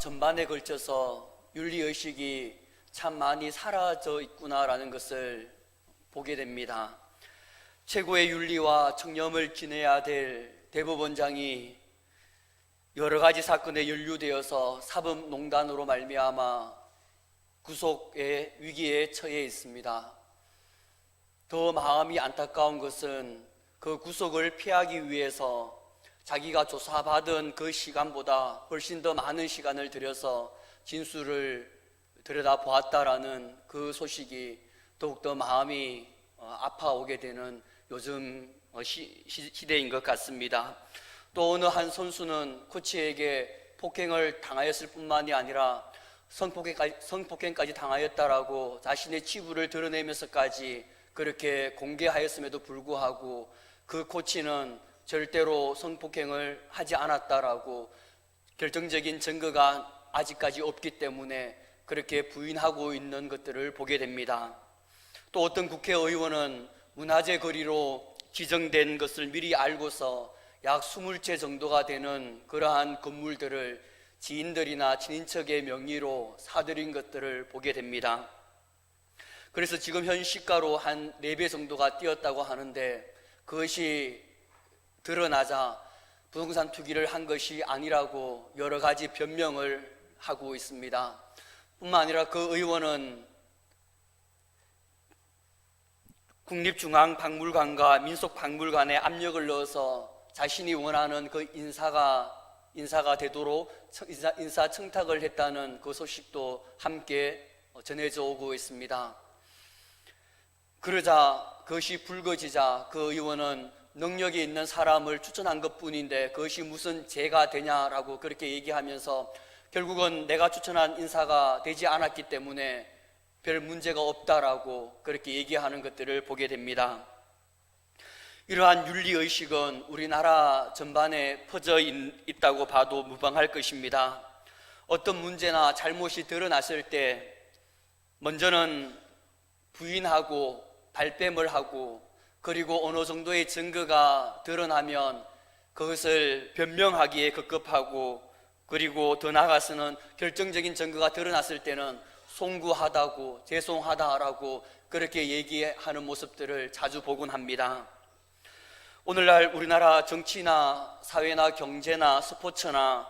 전반에 걸쳐서 윤리의식이 참 많이 사라져 있구나라는 것을 보게 됩니다. 최고의 윤리와 청렴을 지내야 될 대법원장이 여러 가지 사건에 연루되어서 사법농단으로 말미암아 구속의 위기에 처해 있습니다. 더 마음이 안타까운 것은 그 구속을 피하기 위해서 자기가 조사받은 그 시간보다 훨씬 더 많은 시간을 들여서 진술을 들여다보았다라는 그 소식이 더욱더 마음이 아파오게 되는 요즘 시대인 것 같습니다. 또 어느 한 선수는 코치에게 폭행을 당하였을 뿐만이 아니라 성폭행까지 당하였다라고 자신의 치부를 드러내면서까지 그렇게 공개하였음에도 불구하고 그 코치는 절대로 성폭행을 하지 않았다라고 결정적인 증거가 아직까지 없기 때문에 그렇게 부인하고 있는 것들을 보게 됩니다. 또 어떤 국회의원은 문화재 거리로 지정된 것을 미리 알고서 약 20채 정도가 되는 그러한 건물들을 지인들이나 친인척의 명의로 사들인 것들을 보게 됩니다. 그래서 지금 현 시가로 한 4배 정도가 뛰었다고 하는데 그것이 드러나자 부동산 투기를 한 것이 아니라고 여러 가지 변명을 하고 있습니다. 뿐만 아니라 그 의원은 국립중앙박물관과 민속박물관에 압력을 넣어서 자신이 원하는 그 인사가 되도록 인사청탁을 했다는 그 소식도 함께 전해져 오고 있습니다. 그러자 그것이 불거지자 그 의원은 능력이 있는 사람을 추천한 것뿐인데 그것이 무슨 죄가 되냐라고 그렇게 얘기하면서 결국은 내가 추천한 인사가 되지 않았기 때문에 별 문제가 없다라고 그렇게 얘기하는 것들을 보게 됩니다. 이러한 윤리의식은 우리나라 전반에 퍼져 있다고 봐도 무방할 것입니다. 어떤 문제나 잘못이 드러났을 때 먼저는 부인하고 발뺌을 하고 그리고 어느 정도의 증거가 드러나면 그것을 변명하기에 급급하고 그리고 더 나아가서는 결정적인 증거가 드러났을 때는 송구하다고 죄송하다라고 그렇게 얘기하는 모습들을 자주 보곤 합니다. 오늘날 우리나라 정치나 사회나 경제나 스포츠나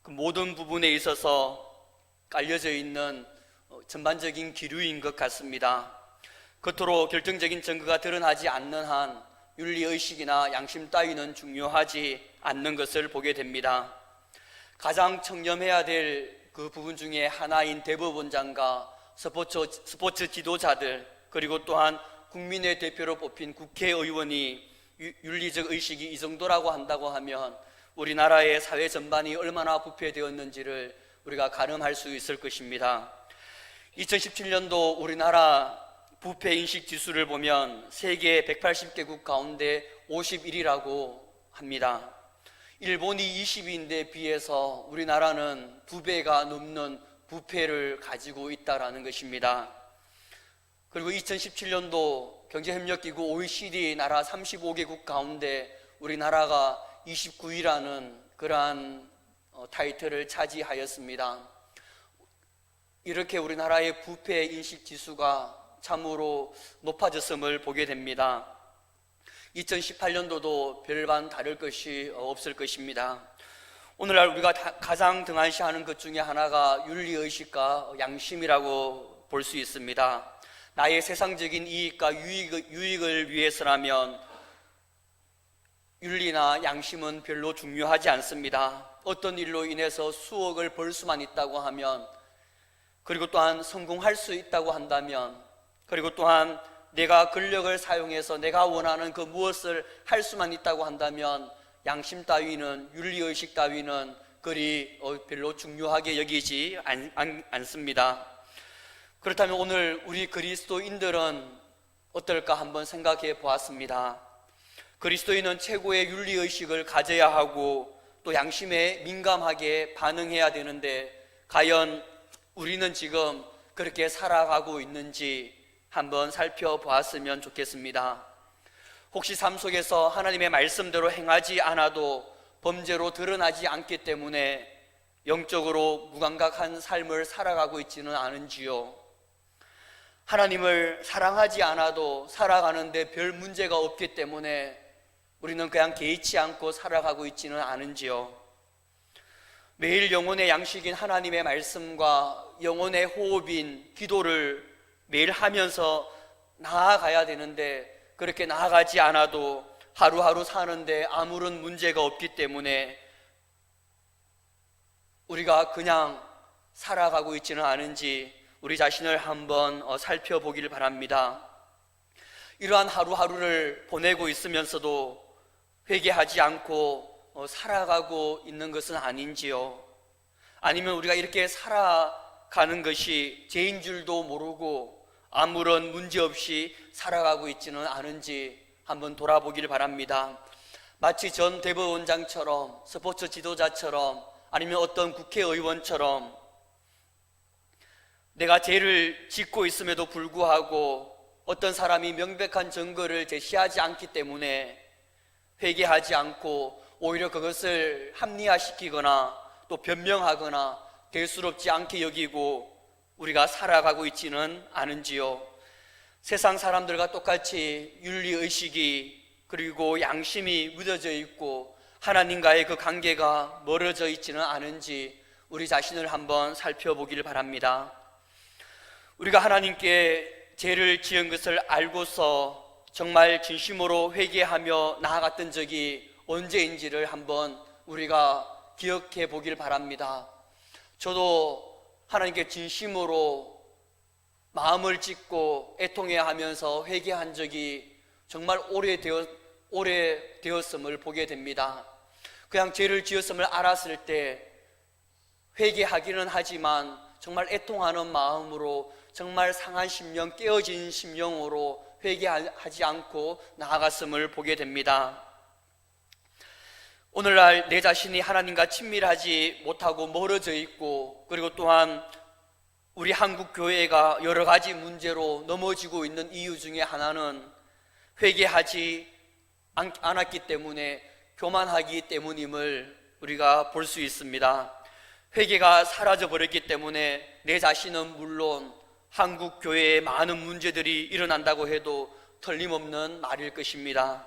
그 모든 부분에 있어서 깔려져 있는 전반적인 기류인 것 같습니다. 겉으로 결정적인 증거가 드러나지 않는 한 윤리의식이나 양심 따위는 중요하지 않는 것을 보게 됩니다. 가장 청렴해야 될 그 부분 중에 하나인 대법원장과 스포츠 지도자들 그리고 또한 국민의 대표로 뽑힌 국회의원이 윤리적 의식이 이 정도라고 한다고 하면 우리나라의 사회 전반이 얼마나 부패되었는지를 우리가 가늠할 수 있을 것입니다. 2017년도 우리나라 부패인식 지수를 보면 세계 180개국 가운데 51위라고 합니다. 일본이 20위인데 비해서 우리나라는 2배가 넘는 부패를 가지고 있다는 것입니다. 그리고 2017년도 경제협력기구 OECD 나라 35개국 가운데 우리나라가 29위라는 그러한 타이틀을 차지하였습니다. 이렇게 우리나라의 부패 인식 지수가 참으로 높아졌음을 보게 됩니다. 2018년도도 별반 다를 것이 없을 것입니다. 오늘날 우리가 가장 등한시하는 것 중에 하나가 윤리의식과 양심이라고 볼 수 있습니다. 나의 세상적인 이익과 유익을 위해서라면 윤리나 양심은 별로 중요하지 않습니다. 어떤 일로 인해서 수억을 벌 수만 있다고 하면 그리고 또한 성공할 수 있다고 한다면 그리고 또한 내가 권력을 사용해서 내가 원하는 그 무엇을 할 수만 있다고 한다면 양심 따위는 윤리의식 따위는 그리 별로 중요하게 여기지 않습니다. 그렇다면 오늘 우리 그리스도인들은 어떨까 한번 생각해 보았습니다. 그리스도인은 최고의 윤리의식을 가져야 하고 또 양심에 민감하게 반응해야 되는데 과연 우리는 지금 그렇게 살아가고 있는지 한번 살펴보았으면 좋겠습니다. 혹시 삶 속에서 하나님의 말씀대로 행하지 않아도 범죄로 드러나지 않기 때문에 영적으로 무감각한 삶을 살아가고 있지는 않은지요? 하나님을 사랑하지 않아도 살아가는데 별 문제가 없기 때문에 우리는 그냥 개의치 않고 살아가고 있지는 않은지요? 매일 영혼의 양식인 하나님의 말씀과 영혼의 호흡인 기도를 매일 하면서 나아가야 되는데, 그렇게 나아가지 않아도 하루하루 사는데 아무런 문제가 없기 때문에 우리가 그냥 살아가고 있지는 않은지 우리 자신을 한번 살펴보기를 바랍니다. 이러한 하루하루를 보내고 있으면서도 회개하지 않고 살아가고 있는 것은 아닌지요? 아니면 우리가 이렇게 살아가는 것이 죄인 줄도 모르고 아무런 문제 없이 살아가고 있지는 않은지 한번 돌아보기를 바랍니다. 마치 전 대법원장처럼, 스포츠 지도자처럼, 아니면 어떤 국회의원처럼 내가 죄를 짓고 있음에도 불구하고 어떤 사람이 명백한 증거를 제시하지 않기 때문에 회개하지 않고 오히려 그것을 합리화시키거나 또 변명하거나 대수롭지 않게 여기고 우리가 살아가고 있지는 않은지요? 세상 사람들과 똑같이 윤리의식이 그리고 양심이 무뎌져 있고 하나님과의 그 관계가 멀어져 있지는 않은지 우리 자신을 한번 살펴보기를 바랍니다. 우리가 하나님께 죄를 지은 것을 알고서 정말 진심으로 회개하며 나아갔던 적이 언제인지를 한번 우리가 기억해 보길 바랍니다. 저도 하나님께 진심으로 마음을 찢고 애통해 하면서 회개한 적이 정말 오래되었음을 보게 됩니다. 그냥 죄를 지었음을 알았을 때 회개하기는 하지만 정말 애통하는 마음으로, 정말 상한 심령, 깨어진 심령으로 회개하지 않고 나아갔음을 보게 됩니다. 오늘날 내 자신이 하나님과 친밀하지 못하고 멀어져 있고, 그리고 또한 우리 한국 교회가 여러 가지 문제로 넘어지고 있는 이유 중에 하나는 회개하지 않았기 때문에, 교만하기 때문임을 우리가 볼 수 있습니다. 회개가 사라져버렸기 때문에 내 자신은 물론 한국 교회에 많은 문제들이 일어난다고 해도 틀림없는 말일 것입니다.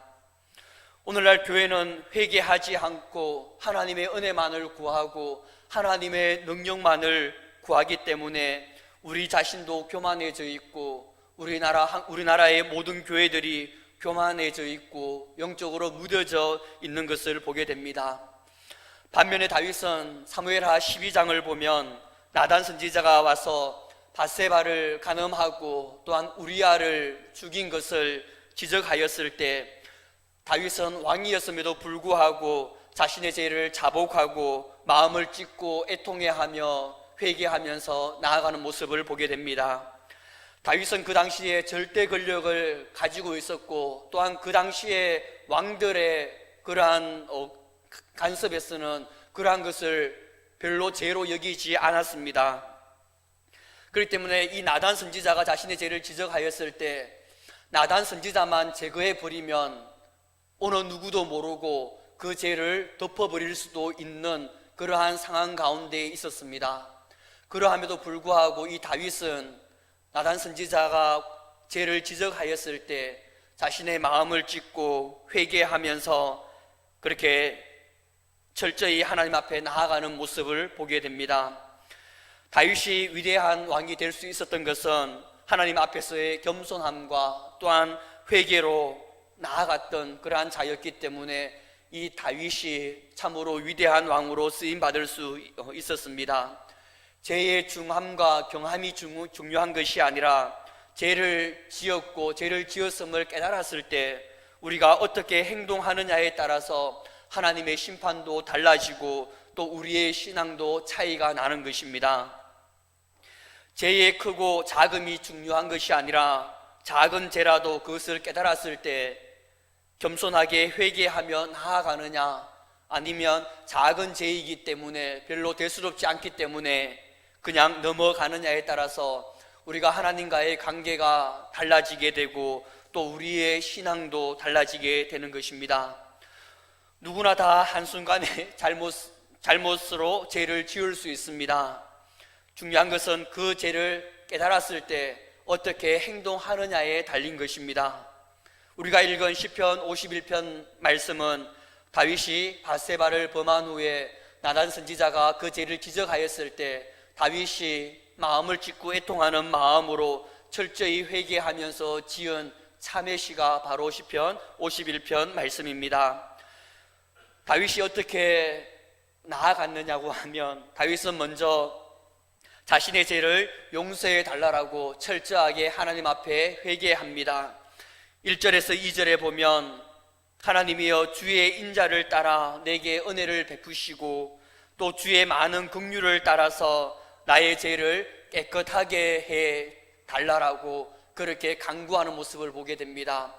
오늘날 교회는 회개하지 않고 하나님의 은혜만을 구하고 하나님의 능력만을 구하기 때문에 우리 자신도 교만해져 있고 우리나라의 모든 교회들이 교만해져 있고 영적으로 무뎌져 있는 것을 보게 됩니다. 반면에 다윗은 사무엘하 12장을 보면 나단 선지자가 와서 밧세바를 간음하고 또한 우리아를 죽인 것을 지적하였을 때 다윗은 왕이었음에도 불구하고 자신의 죄를 자복하고 마음을 찢고 애통해하며 회개하면서 나아가는 모습을 보게 됩니다. 다윗은 그 당시에 절대 권력을 가지고 있었고 또한 그 당시에 왕들의 그러한 간섭에서는 그러한 것을 별로 죄로 여기지 않았습니다. 그렇기 때문에 이 나단 선지자가 자신의 죄를 지적하였을 때 나단 선지자만 제거해 버리면 어느 누구도 모르고 그 죄를 덮어버릴 수도 있는 그러한 상황 가운데 있었습니다. 그러함에도 불구하고 이 다윗은 나단 선지자가 죄를 지적하였을 때 자신의 마음을 찢고 회개하면서 그렇게 철저히 하나님 앞에 나아가는 모습을 보게 됩니다. 다윗이 위대한 왕이 될 수 있었던 것은 하나님 앞에서의 겸손함과 또한 회개로 나아갔던 그러한 자였기 때문에 이 다윗이 참으로 위대한 왕으로 쓰임받을 수 있었습니다. 죄의 중함과 경함이 중요한 것이 아니라 죄를 지었고 죄를 지었음을 깨달았을 때 우리가 어떻게 행동하느냐에 따라서 하나님의 심판도 달라지고 또 우리의 신앙도 차이가 나는 것입니다. 죄의 크고 작음이 중요한 것이 아니라 작은 죄라도 그것을 깨달았을 때 겸손하게 회개하며 나아가느냐, 아니면 작은 죄이기 때문에 별로 대수롭지 않기 때문에 그냥 넘어가느냐에 따라서 우리가 하나님과의 관계가 달라지게 되고 또 우리의 신앙도 달라지게 되는 것입니다. 누구나 다 한순간에 잘못으로 죄를 지을 수 있습니다. 중요한 것은 그 죄를 깨달았을 때 어떻게 행동하느냐에 달린 것입니다. 우리가 읽은 시편 51편 말씀은 다윗이 밧세바를 범한 후에 나단 선지자가 그 죄를 지적하였을 때 다윗이 마음을 찢고 애통하는 마음으로 철저히 회개하면서 지은 참회 시가 바로 시편 51편 말씀입니다. 다윗이 어떻게 나아갔느냐고 하면 다윗은 먼저 자신의 죄를 용서해 달라고 철저하게 하나님 앞에 회개합니다. 1절에서 2절에 보면 하나님이여 주의 인자를 따라 내게 은혜를 베푸시고 또 주의 많은 긍휼을 따라서 나의 죄를 깨끗하게 해 달라고 그렇게 간구하는 모습을 보게 됩니다.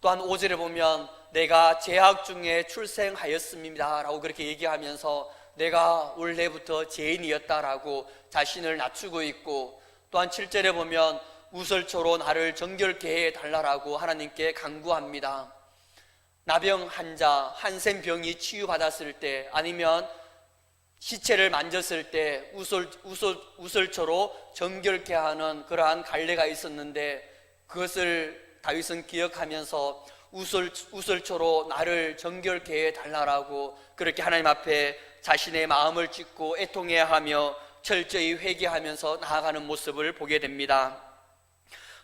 또한 5절에 보면 내가 죄악 중에 출생하였습니다 라고 그렇게 얘기하면서 내가 원래부터 죄인이었다라고 자신을 낮추고 있고, 또한 7절에 보면 우설초로 나를 정결케 해 달라고 하나님께 간구합니다. 나병 환자, 한센병이 치유받았을 때 아니면 시체를 만졌을 때 우설초로 정결케 하는 그러한 갈례가 있었는데 그것을 다윗은 기억하면서 우설초로 나를 정결케 해 달라고 그렇게 하나님 앞에 자신의 마음을 찢고 애통해하며 철저히 회개하면서 나아가는 모습을 보게 됩니다.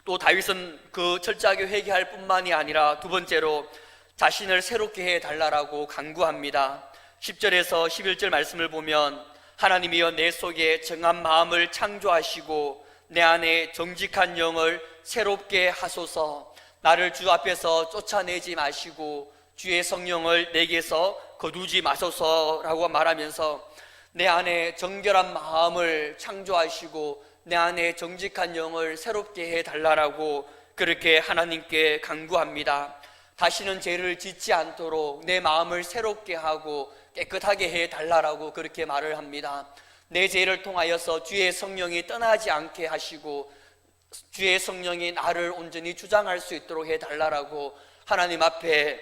또 다윗은 그 철저하게 회개할 뿐만이 아니라 두 번째로 자신을 새롭게 해 달라고 간구합니다. 10절에서 11절 말씀을 보면 하나님이여 내 속에 정한 마음을 창조하시고 내 안에 정직한 영을 새롭게 하소서. 나를 주 앞에서 쫓아내지 마시고 주의 성령을 내게서 거두지 마소서라고 말하면서 내 안에 정결한 마음을 창조하시고 내 안에 정직한 영을 새롭게 해달라고 그렇게 하나님께 간구합니다. 다시는 죄를 짓지 않도록 내 마음을 새롭게 하고 깨끗하게 해달라고 그렇게 말을 합니다. 내 죄를 통하여서 주의 성령이 떠나지 않게 하시고 주의 성령이 나를 온전히 주장할 수 있도록 해달라고 하나님 앞에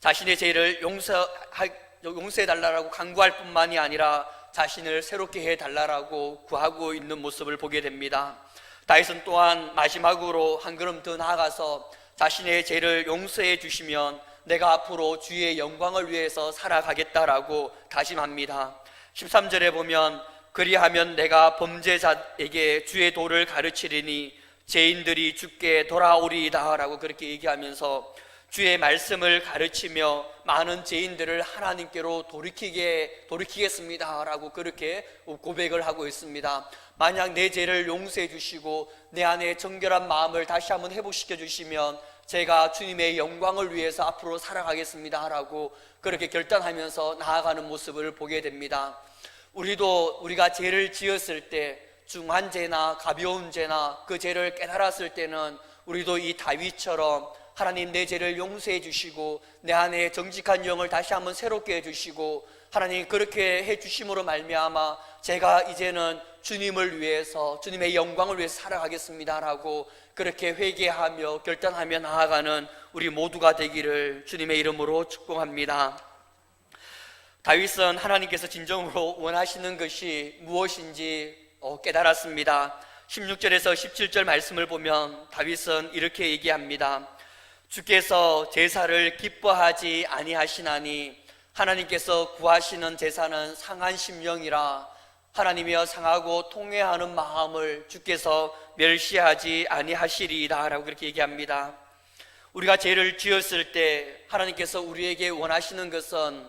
자신의 죄를 용서해달라고 간구할 뿐만이 아니라 자신을 새롭게 해달라고 구하고 있는 모습을 보게 됩니다. 다윗은 또한 마지막으로 한 걸음 더 나아가서 자신의 죄를 용서해 주시면 내가 앞으로 주의 영광을 위해서 살아가겠다라고 다짐합니다. 13절에 보면 그리하면 내가 범죄자에게 주의 도를 가르치리니 죄인들이 주께 돌아오리이다 라고 그렇게 얘기하면서 주의 말씀을 가르치며 많은 죄인들을 하나님께로 돌이키겠습니다 라고 그렇게 고백을 하고 있습니다. 만약 내 죄를 용서해 주시고 내 안에 정결한 마음을 다시 한번 회복시켜 주시면 제가 주님의 영광을 위해서 앞으로 살아가겠습니다 라고 그렇게 결단하면서 나아가는 모습을 보게 됩니다. 우리가 죄를 지었을 때 중한 죄나 가벼운 죄나 그 죄를 깨달았을 때는 우리도 이 다윗처럼 하나님 내 죄를 용서해 주시고 내 안에 정직한 영을 다시 한번 새롭게 해 주시고 하나님 그렇게 해 주심으로 말미암아 제가 이제는 주님을 위해서 주님의 영광을 위해서 살아가겠습니다 라고 그렇게 회개하며 결단하며 나아가는 우리 모두가 되기를 주님의 이름으로 축복합니다. 다윗은 하나님께서 진정으로 원하시는 것이 무엇인지 깨달았습니다. 16절에서 17절 말씀을 보면 다윗은 이렇게 얘기합니다. 주께서 제사를 기뻐하지 아니하시나니 하나님께서 구하시는 제사는 상한 심령이라 하나님이여 상하고 통회하는 마음을 주께서 멸시하지 아니하시리이다 라고 그렇게 얘기합니다. 우리가 죄를 지었을 때 하나님께서 우리에게 원하시는 것은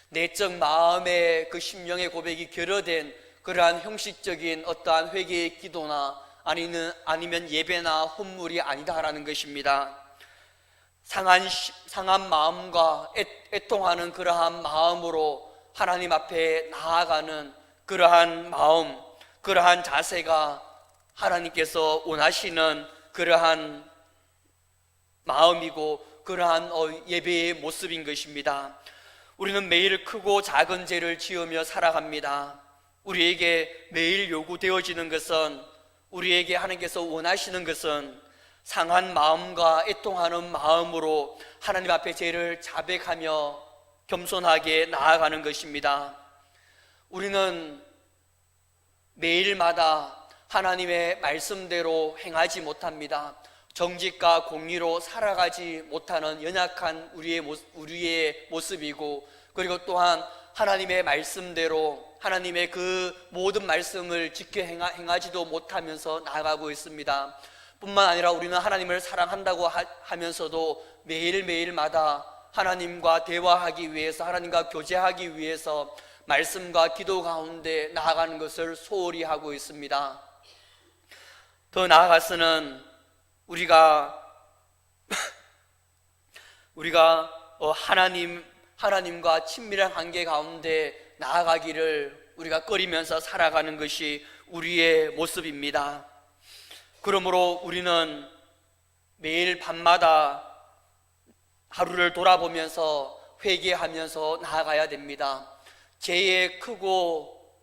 내적 마음의 그 심령의 고백이 결여된 그러한 형식적인 어떠한 회개의 기도나 아니면 예배나 헌물이 아니다라는 것입니다. 상한 마음과 애통하는 그러한 마음으로 하나님 앞에 나아가는 그러한 마음, 그러한 자세가 하나님께서 원하시는 그러한 마음이고 그러한 예배의 모습인 것입니다. 우리는 매일 크고 작은 죄를 지으며 살아갑니다. 우리에게 매일 요구되어지는 것은 우리에게 하나님께서 원하시는 것은 상한 마음과 애통하는 마음으로 하나님 앞에 죄를 자백하며 겸손하게 나아가는 것입니다. 우리는 매일마다 하나님의 말씀대로 행하지 못합니다. 정직과 공의로 살아가지 못하는 연약한 우리의 모습이고, 그리고 또한 하나님의 말씀대로 하나님의 그 모든 말씀을 지켜 행하지도 못하면서 나아가고 있습니다. 뿐만 아니라 우리는 하나님을 사랑한다고 하면서도 매일매일마다 하나님과 대화하기 위해서, 하나님과 교제하기 위해서 말씀과 기도 가운데 나아가는 것을 소홀히 하고 있습니다. 더 나아가서는 우리가 하나님과 친밀한 관계 가운데 나아가기를 우리가 꺼리면서 살아가는 것이 우리의 모습입니다. 그러므로 우리는 매일 밤마다 하루를 돌아보면서 회개하면서 나아가야 됩니다. 죄의 크고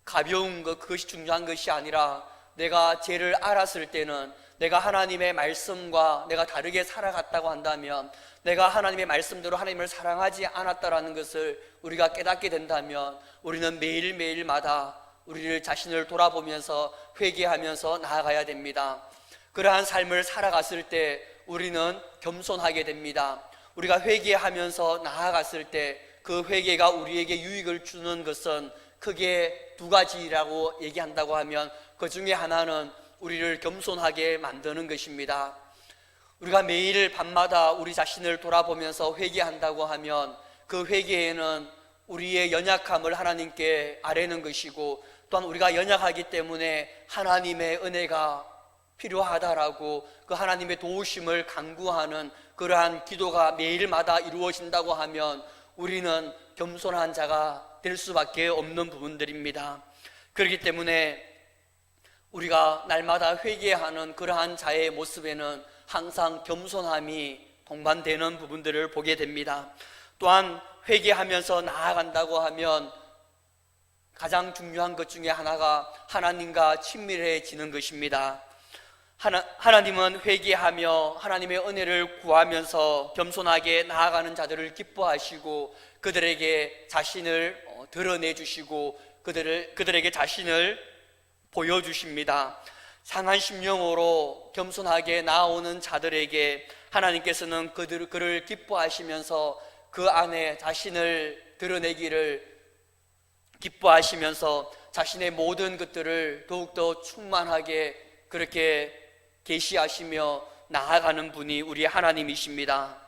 가벼운 것, 그것이 중요한 것이 아니라 내가 죄를 알았을 때는 내가 하나님의 말씀과 내가 다르게 살아갔다고 한다면, 내가 하나님의 말씀대로 하나님을 사랑하지 않았다라는 것을 우리가 깨닫게 된다면, 우리는 매일매일마다 우리를 자신을 돌아보면서 회개하면서 나아가야 됩니다. 그러한 삶을 살아갔을 때 우리는 겸손하게 됩니다. 우리가 회개하면서 나아갔을 때 그 회개가 우리에게 유익을 주는 것은 크게 두 가지라고 얘기한다고 하면, 그 중에 하나는 우리를 겸손하게 만드는 것입니다. 우리가 매일 밤마다 우리 자신을 돌아보면서 회개한다고 하면, 그 회개에는 우리의 연약함을 하나님께 아뢰는 것이고, 또한 우리가 연약하기 때문에 하나님의 은혜가 필요하다라고 그 하나님의 도우심을 간구하는 그러한 기도가 매일마다 이루어진다고 하면, 우리는 겸손한 자가 될 수밖에 없는 부분들입니다. 그렇기 때문에 우리가 날마다 회개하는 그러한 자의 모습에는 항상 겸손함이 동반되는 부분들을 보게 됩니다. 또한 회개하면서 나아간다고 하면 가장 중요한 것 중에 하나가 하나님과 친밀해지는 것입니다. 하나님은 회개하며 하나님의 은혜를 구하면서 겸손하게 나아가는 자들을 기뻐하시고, 그들에게 자신을 드러내주시고 그들에게 자신을 보여주십니다. 상한 심령으로 겸손하게 나아오는 자들에게 하나님께서는 그를 기뻐하시면서 그 안에 자신을 드러내기를 기뻐하시면서 자신의 모든 것들을 더욱더 충만하게 그렇게 계시하시며 나아가는 분이 우리 하나님이십니다.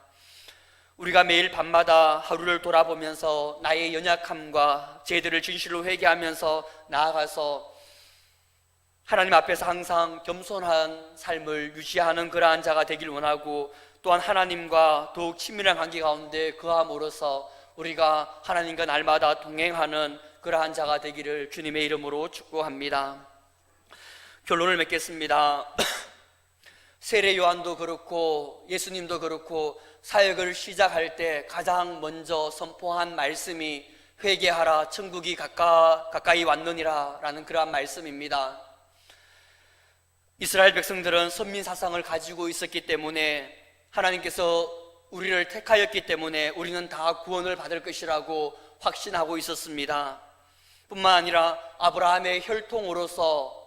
우리가 매일 밤마다 하루를 돌아보면서 나의 연약함과 죄들을 진실로 회개하면서 나아가서 하나님 앞에서 항상 겸손한 삶을 유지하는 그러한 자가 되길 원하고, 또한 하나님과 더욱 친밀한 관계 가운데 거함으로써 우리가 하나님과 날마다 동행하는 그러한 자가 되기를 주님의 이름으로 축복합니다. 결론을 맺겠습니다. 세례 요한도 그렇고 예수님도 그렇고 사역을 시작할 때 가장 먼저 선포한 말씀이 회개하라, 천국이 가까이 왔느니라 라는 그러한 말씀입니다. 이스라엘 백성들은 선민 사상을 가지고 있었기 때문에, 하나님께서 우리를 택하였기 때문에 우리는 다 구원을 받을 것이라고 확신하고 있었습니다. 뿐만 아니라 아브라함의 혈통으로서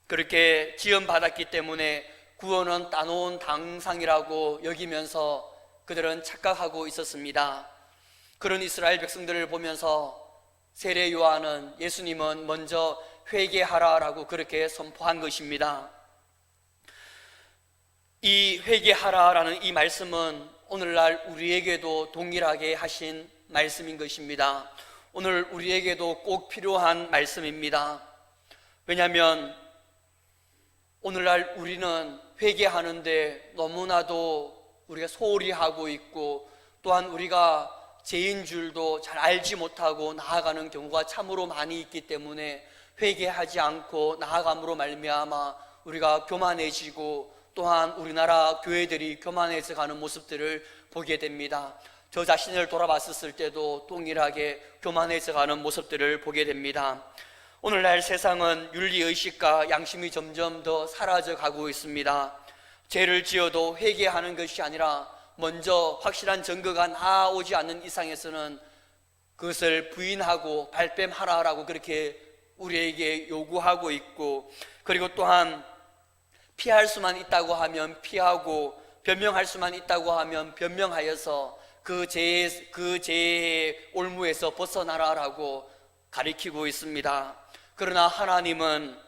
그렇게 지원받았기 때문에 구원은 따놓은 당상이라고 여기면서 그들은 착각하고 있었습니다. 그런 이스라엘 백성들을 보면서 세례 요한은, 예수님은 먼저 회개하라라고 그렇게 선포한 것입니다. 이 회개하라라는 이 말씀은 오늘날 우리에게도 동일하게 하신 말씀인 것입니다. 오늘 우리에게도 꼭 필요한 말씀입니다. 왜냐하면 오늘날 우리는 회개하는데 너무나도 우리가 소홀히 하고 있고, 또한 우리가 죄인 줄도 잘 알지 못하고 나아가는 경우가 참으로 많이 있기 때문에 회개하지 않고 나아감으로 말미암아 우리가 교만해지고, 또한 우리나라 교회들이 교만해져 가는 모습들을 보게 됩니다. 저 자신을 돌아봤을 때도 동일하게 교만해져 가는 모습들을 보게 됩니다. 오늘날 세상은 윤리의식과 양심이 점점 더 사라져 가고 있습니다. 죄를 지어도 회개하는 것이 아니라 먼저 확실한 증거가 나오지 않는 이상에서는 그것을 부인하고 발뺌하라라고 그렇게 우리에게 요구하고 있고, 그리고 또한 피할 수만 있다고 하면 피하고 변명할 수만 있다고 하면 변명하여서 그 죄의 올무에서 벗어나라라고 가리키고 있습니다. 그러나 하나님은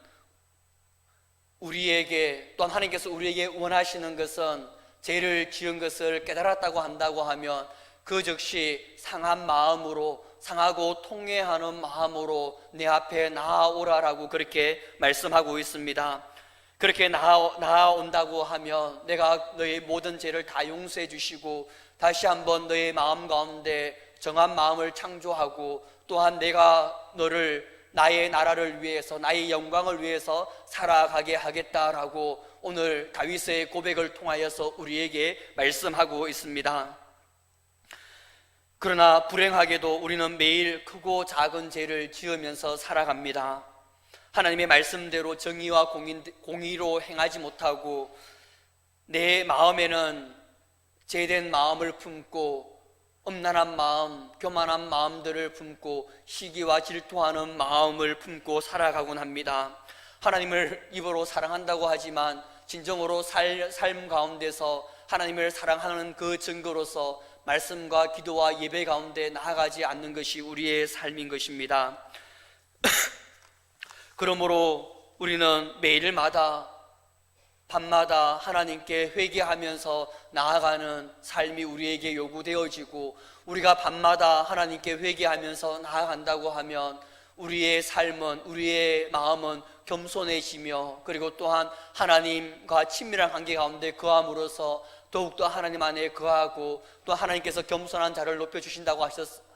우리에게, 또한 하나님께서 우리에게 원하시는 것은 죄를 지은 것을 깨달았다고 한다고 하면 그 즉시 상한 마음으로, 상하고 통회하는 마음으로 내 앞에 나아오라라고 그렇게 말씀하고 있습니다. 그렇게 나아온다고 하면 내가 너의 모든 죄를 다 용서해 주시고 다시 한번 너의 마음 가운데 정한 마음을 창조하고, 또한 내가 너를 나의 나라를 위해서, 나의 영광을 위해서 살아가게 하겠다라고 오늘 다윗의 고백을 통하여서 우리에게 말씀하고 있습니다. 그러나 불행하게도 우리는 매일 크고 작은 죄를 지으면서 살아갑니다. 하나님의 말씀대로 정의와 공의로 행하지 못하고 내 마음에는 죄된 마음을 품고 엄난한 마음, 교만한 마음들을 품고 시기와 질투하는 마음을 품고 살아가곤 합니다. 하나님을 입으로 사랑한다고 하지만 진정으로 삶 가운데서 하나님을 사랑하는 그 증거로서 말씀과 기도와 예배 가운데 나아가지 않는 것이 우리의 삶인 것입니다. 그러므로 우리는 매일마다 밤마다 하나님께 회개하면서 나아가는 삶이 우리에게 요구되어지고, 우리가 밤마다 하나님께 회개하면서 나아간다고 하면 우리의 삶은, 우리의 마음은 겸손해지며, 그리고 또한 하나님과 친밀한 관계 가운데 거함으로써 더욱더 하나님 안에 거하고, 또 하나님께서 겸손한 자를 높여주신다고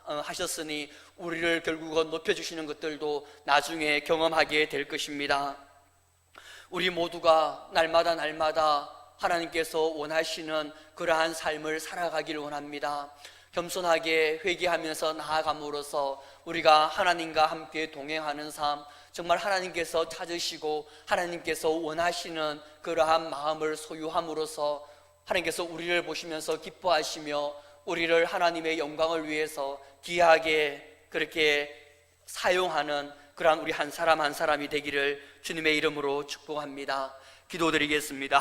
하셨으니 우리를 결국은 높여주시는 것들도 나중에 경험하게 될 것입니다. 우리 모두가 날마다 하나님께서 원하시는 그러한 삶을 살아가기를 원합니다. 겸손하게 회개하면서 나아감으로써 우리가 하나님과 함께 동행하는 삶, 정말 하나님께서 찾으시고 하나님께서 원하시는 그러한 마음을 소유함으로써 하나님께서 우리를 보시면서 기뻐하시며 우리를 하나님의 영광을 위해서 귀하게 그렇게 사용하는 그러한 우리 한 사람 한 사람이 되기를 주님의 이름으로 축복합니다. 기도드리겠습니다.